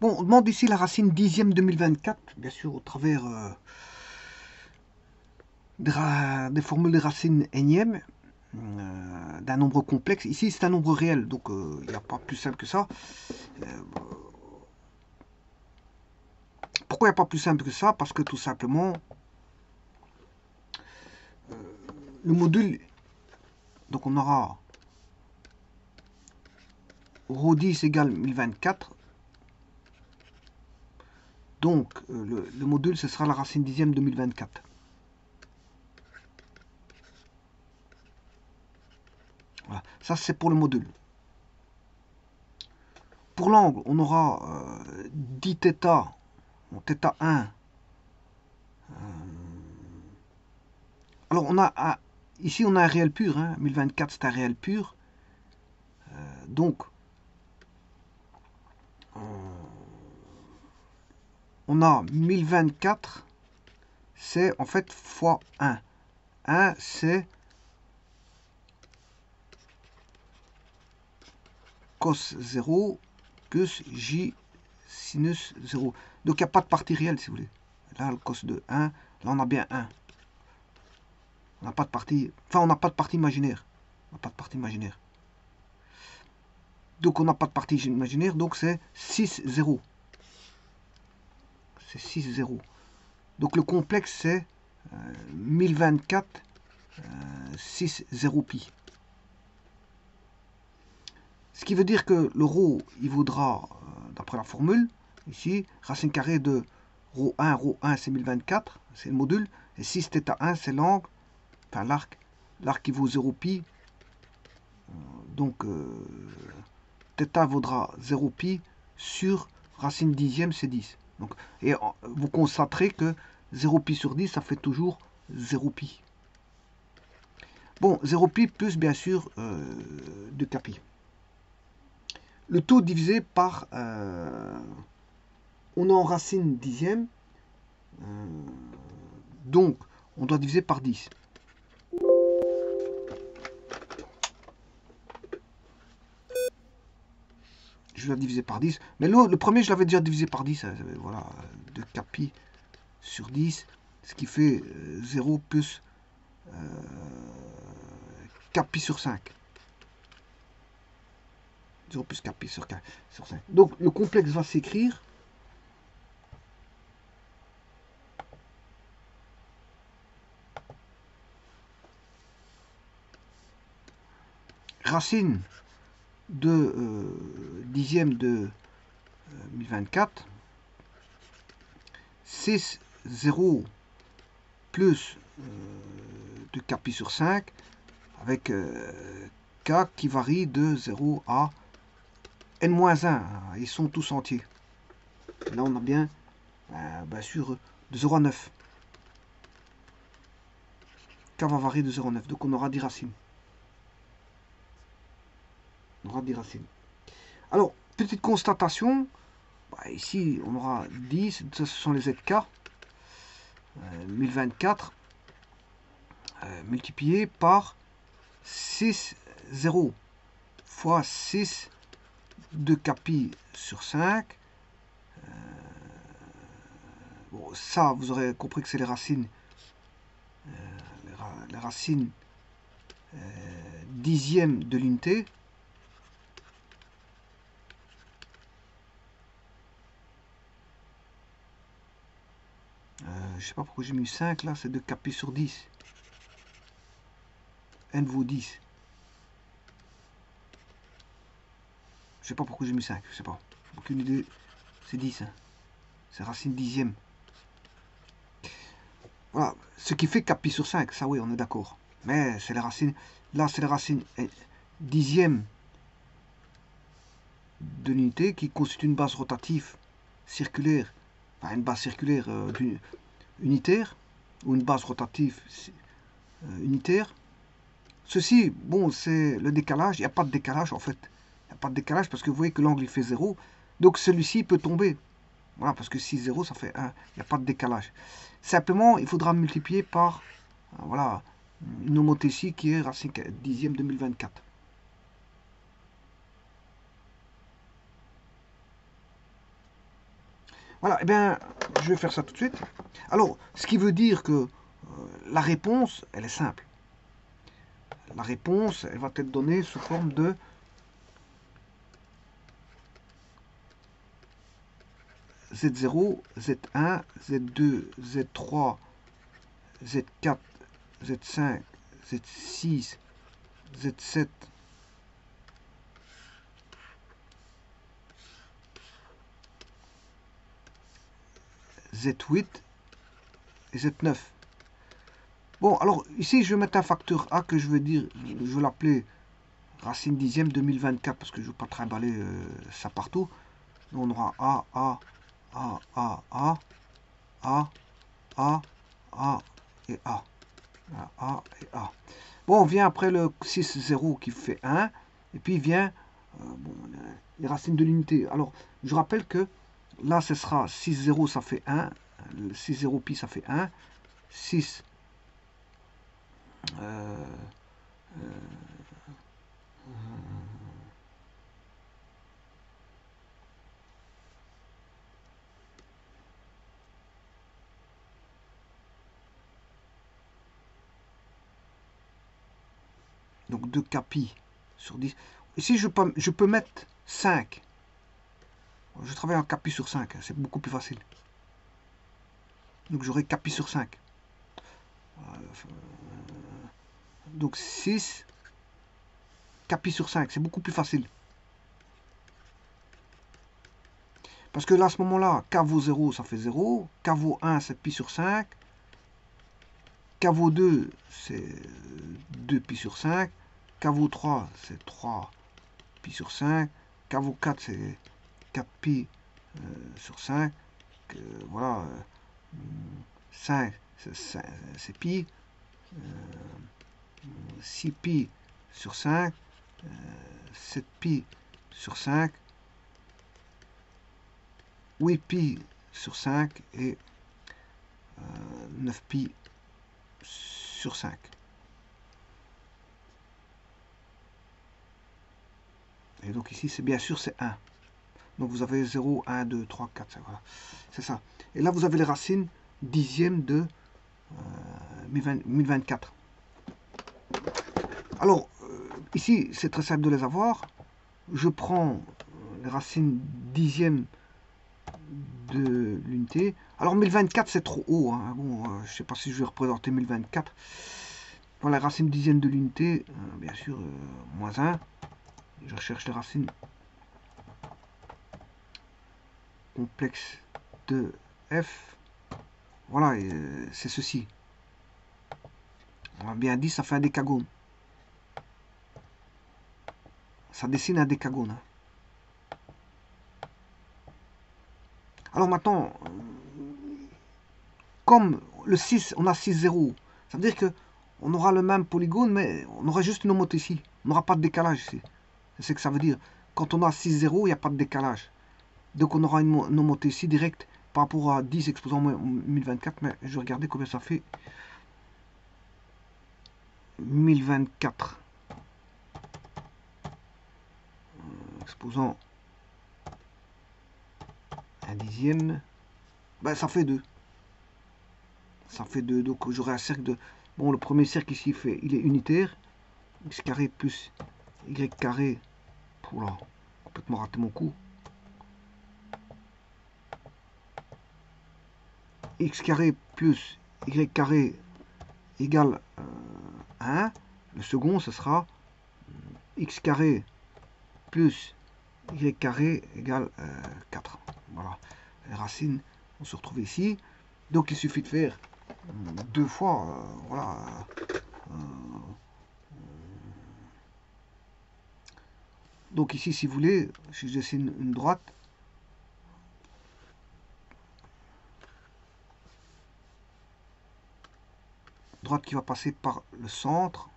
Bon, on demande ici la racine dixième 2024, bien sûr au travers des formules de racine énième d'un nombre complexe. Ici, c'est un nombre réel, donc il n'y a pas plus simple que ça. Pourquoi il n'y a pas plus simple que ça? Parce que tout simplement, le module, donc on aura ρ 10 égale 1024. Donc, le module, ce sera la racine dixième de 1024. Voilà. Ça, c'est pour le module. Pour l'angle, on aura 10 θ, bon, θ1. Alors, ici, on a un réel pur. 1024, c'est un réel pur. Donc, on a 1024, c'est en fait fois 1. 1, c'est cos 0 plus j sinus 0. Donc il n'y a pas de partie réelle, si vous voulez. Là, le cos de 1, là, on a bien 1. On n'a pas de partie... Enfin, on n'a pas de partie imaginaire. On n'a pas de partie imaginaire. Donc, on n'a pas de partie imaginaire, donc c'est 6, 0. C'est 6, 0. Donc, le complexe, c'est 1024, 6, 0 pi. Ce qui veut dire que le ρ, il vaudra, d'après la formule, ici, racine carrée de ρ1 c'est 1024, c'est le module, et 6 θ1 c'est l'angle, enfin l'arc qui vaut 0 pi, donc θ vaudra 0 pi sur racine dixième c'est 10. Donc, et vous constaterez que 0 pi sur 10 ça fait toujours 0 pi. Bon, 0 pi plus bien sûr 2 kpi. Le tout divisé par, on est en racine dixième, donc on doit diviser par 10. Je dois diviser par 10. Mais le premier, je l'avais déjà divisé par 10. Voilà, 2 kpi sur 10, ce qui fait 0 plus kpi sur 5. 0 plus kpi sur 5. Donc le complexe va s'écrire racine de dixième de 1024, 6, 0 plus 2 kpi sur 5, avec k qui varie de 0 à n-1. Ils sont tous entiers. Là, on a bien sûr de 0 à 9. K va varier de 0 à 9. Donc, on aura 10 racines. On aura 10 racines. Alors, petite constatation. Ici, on aura 10. Ça, ce sont les ZK. 1024 multiplié par 6, 0 fois 6 de kpi sur 5. Bon, ça, vous aurez compris que c'est les racines. Les racines dixième de l'unité. Je sais pas pourquoi j'ai mis 5 là, c'est 2 kpi sur 10. N vaut 10. Je sais pas pourquoi j'ai mis 5, je sais pas. Aucune idée. C'est 10. Hein. C'est racine dixième. Voilà. Ce qui fait kpi sur 5, ça oui, on est d'accord. Mais c'est les racines. Là, c'est les racines dixième de l'unité qui constitue une base rotative circulaire. Enfin, une base circulaire unitaire. Ou une base rotative unitaire. Ceci, bon, c'est le décalage. Il n'y a pas de décalage en fait. Il n'y a pas de décalage parce que vous voyez que l'angle il fait 0. Donc celui-ci peut tomber. Voilà, parce que 6, 0, ça fait 1. Il n'y a pas de décalage. Simplement, il faudra multiplier par voilà, une homothétie qui est racine dixième 2024. Voilà, et bien, je vais faire ça tout de suite. Alors, ce qui veut dire que la réponse, elle est simple. La réponse, elle va être donnée sous forme de Z0, Z1, Z2, Z3, Z4, Z5, Z6, Z7, Z8 et Z9. Bon, alors ici je vais mettre un facteur A que je vais l'appeler racine dixième 2024 parce que je ne veux pas trimballer ça partout. Donc on aura A, A, A, A, A, A, A, A et A. A et A. Bon, on vient après le 6, 0 qui fait 1. Et puis vient bon, les racines de l'unité. Alors, je rappelle que là, ce sera 6, 0, ça fait 1. 6, 0, pi, ça fait 1. 6, donc 2 pi sur 10. Ici, je peux mettre 5. Je travaille en pi sur 5, c'est beaucoup plus facile. Donc j'aurai pi sur 5. Donc 6 pi sur 5, c'est beaucoup plus facile. Parce que là, à ce moment-là, k vaut 0, ça fait 0. K vaut 1, c'est pi sur 5. K vaut 2, c'est 2 pi sur 5. K vaut 3, c'est 3 pi sur 5. K vaut 4, c'est 4 pi sur 5. Voilà. 5, c'est pi. 6 pi sur 5. 7 pi sur 5. 8 pi sur 5 et 9 pi sur 5. Et donc ici, c'est bien sûr, c'est 1. Donc vous avez 0, 1, 2, 3, 4, 5, voilà. C'est ça. Et là, vous avez les racines dixièmes de 1024. Alors, ici, c'est très simple de les avoir. Je prends les racines dixièmes de l'unité. Alors 1024 c'est trop haut, hein. Bon, je sais pas si je vais représenter 1024. Pour la racine dixième de l'unité, bien sûr, moins 1. Je recherche les racines complexes de f. Voilà, c'est ceci. On a bien dit, ça fait un décagone. Ça dessine un décagone. Hein. Alors maintenant, comme le 6, on a 6, 0, ça veut dire que on aura le même polygone, mais on aura juste une homothétie. On n'aura pas de décalage ici. C'est ce que ça veut dire. Quand on a 6, 0, il n'y a pas de décalage. Donc on aura une homothétie directe par rapport à 10 exposant 1024. Mais je vais regarder combien ça fait. 1024 exposant un dixième. Ben, ça fait 2. Ça fait 2. Donc j'aurai un cercle de... Bon, le premier cercle ici, il est unitaire. X carré plus Y carré. Oula, complètement raté mon coup. X carré plus Y carré égale 1. Le second, ce sera X carré plus Y carré égale 4. Voilà. Les racines vont se retrouver ici. Donc il suffit de faire 2 fois. Voilà. Donc ici, si vous voulez, si je dessine une droite, qui va passer par le centre,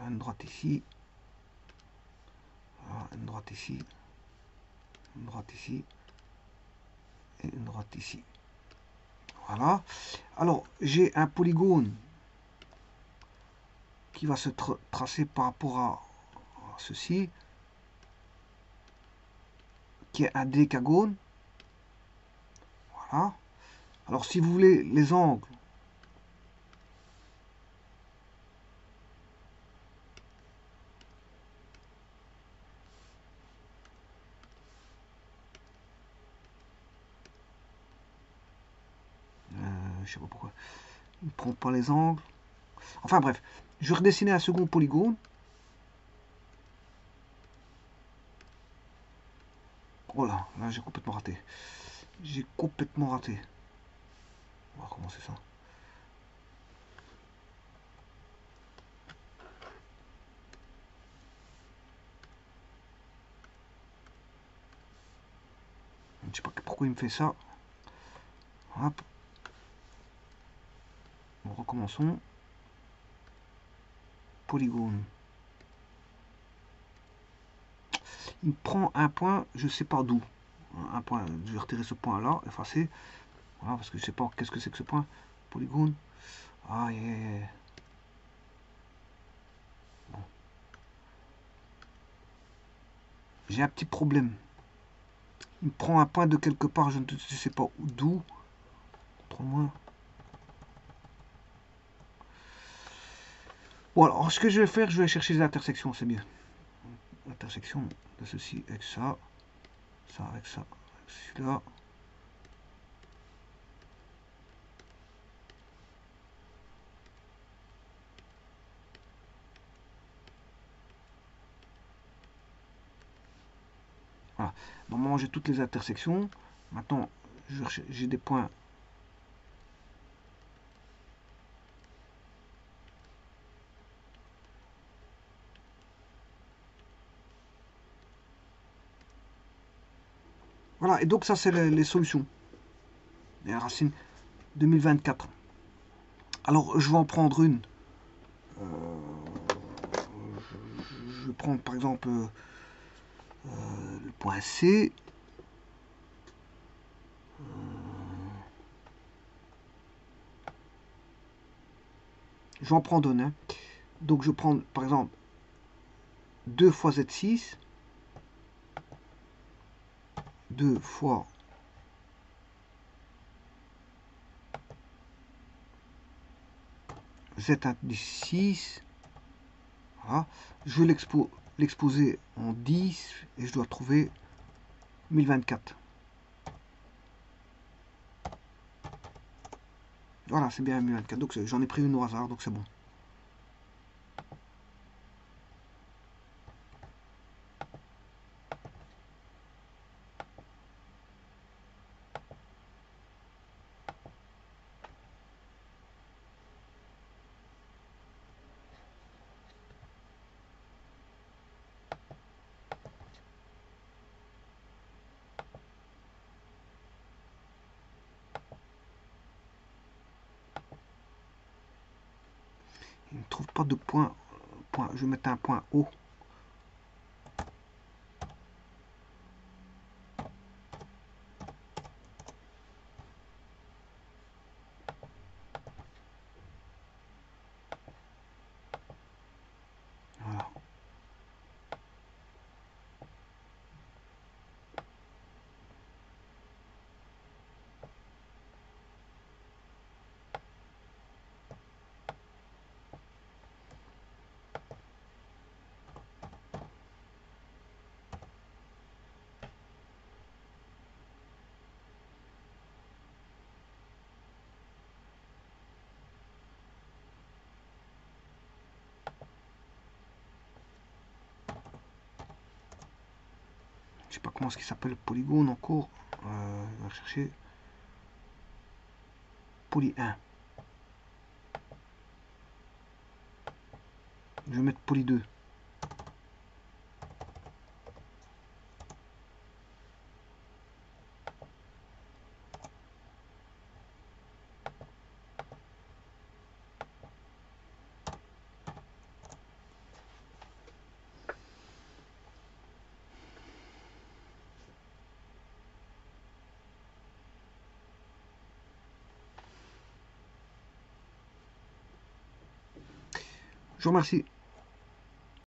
une droite ici, une droite ici, une droite ici, et une droite ici. Voilà. Alors, j'ai un polygone qui va se tracer par rapport à ceci, qui est un décagone. Voilà. Alors si vous voulez les angles, je sais pas pourquoi, il ne prend pas les angles. Enfin bref, je vais redessiner un second polygone. Oh là, là j'ai complètement raté. J'ai complètement raté. On va recommencer ça. Je sais pas pourquoi il me fait ça. Hop. Bon, recommençons. Polygone. Il me prend un point, je sais pas d'où. Un point, je vais retirer ce point là, effacer. Voilà, parce que je sais pas qu'est-ce que c'est que ce point. Polygone. Ah, yeah. Bon. J'ai un petit problème. Il me prend un point de quelque part, je ne sais pas d'où. Trop loin. Bon, alors ce que je vais faire, je vais chercher les intersections, c'est mieux. Intersection de ceci avec ça. Ça avec ça. Avec celui-là. Voilà. Normalement, j'ai toutes les intersections. Maintenant, j'ai des points. Voilà, et donc ça, c'est les solutions. Les racines 2024. Alors, je vais en prendre une. Je vais prendre, par exemple, le point C. Je vais en prendre une. Hein. Donc, je prends, par exemple, 2 fois Z6. 2 fois Z indice 6. Voilà. Je vais l'exposer en 10 et je dois trouver 1024. Voilà, c'est bien 1024. Donc j'en ai pris une au hasard, donc c'est bon. Il ne trouve pas de point. Je vais mettre un point haut. Voilà. Je sais pas comment ce qui s'appelle le polygone encore. Je vais rechercher poly 1. Je vais mettre poly 2. Je vous remercie.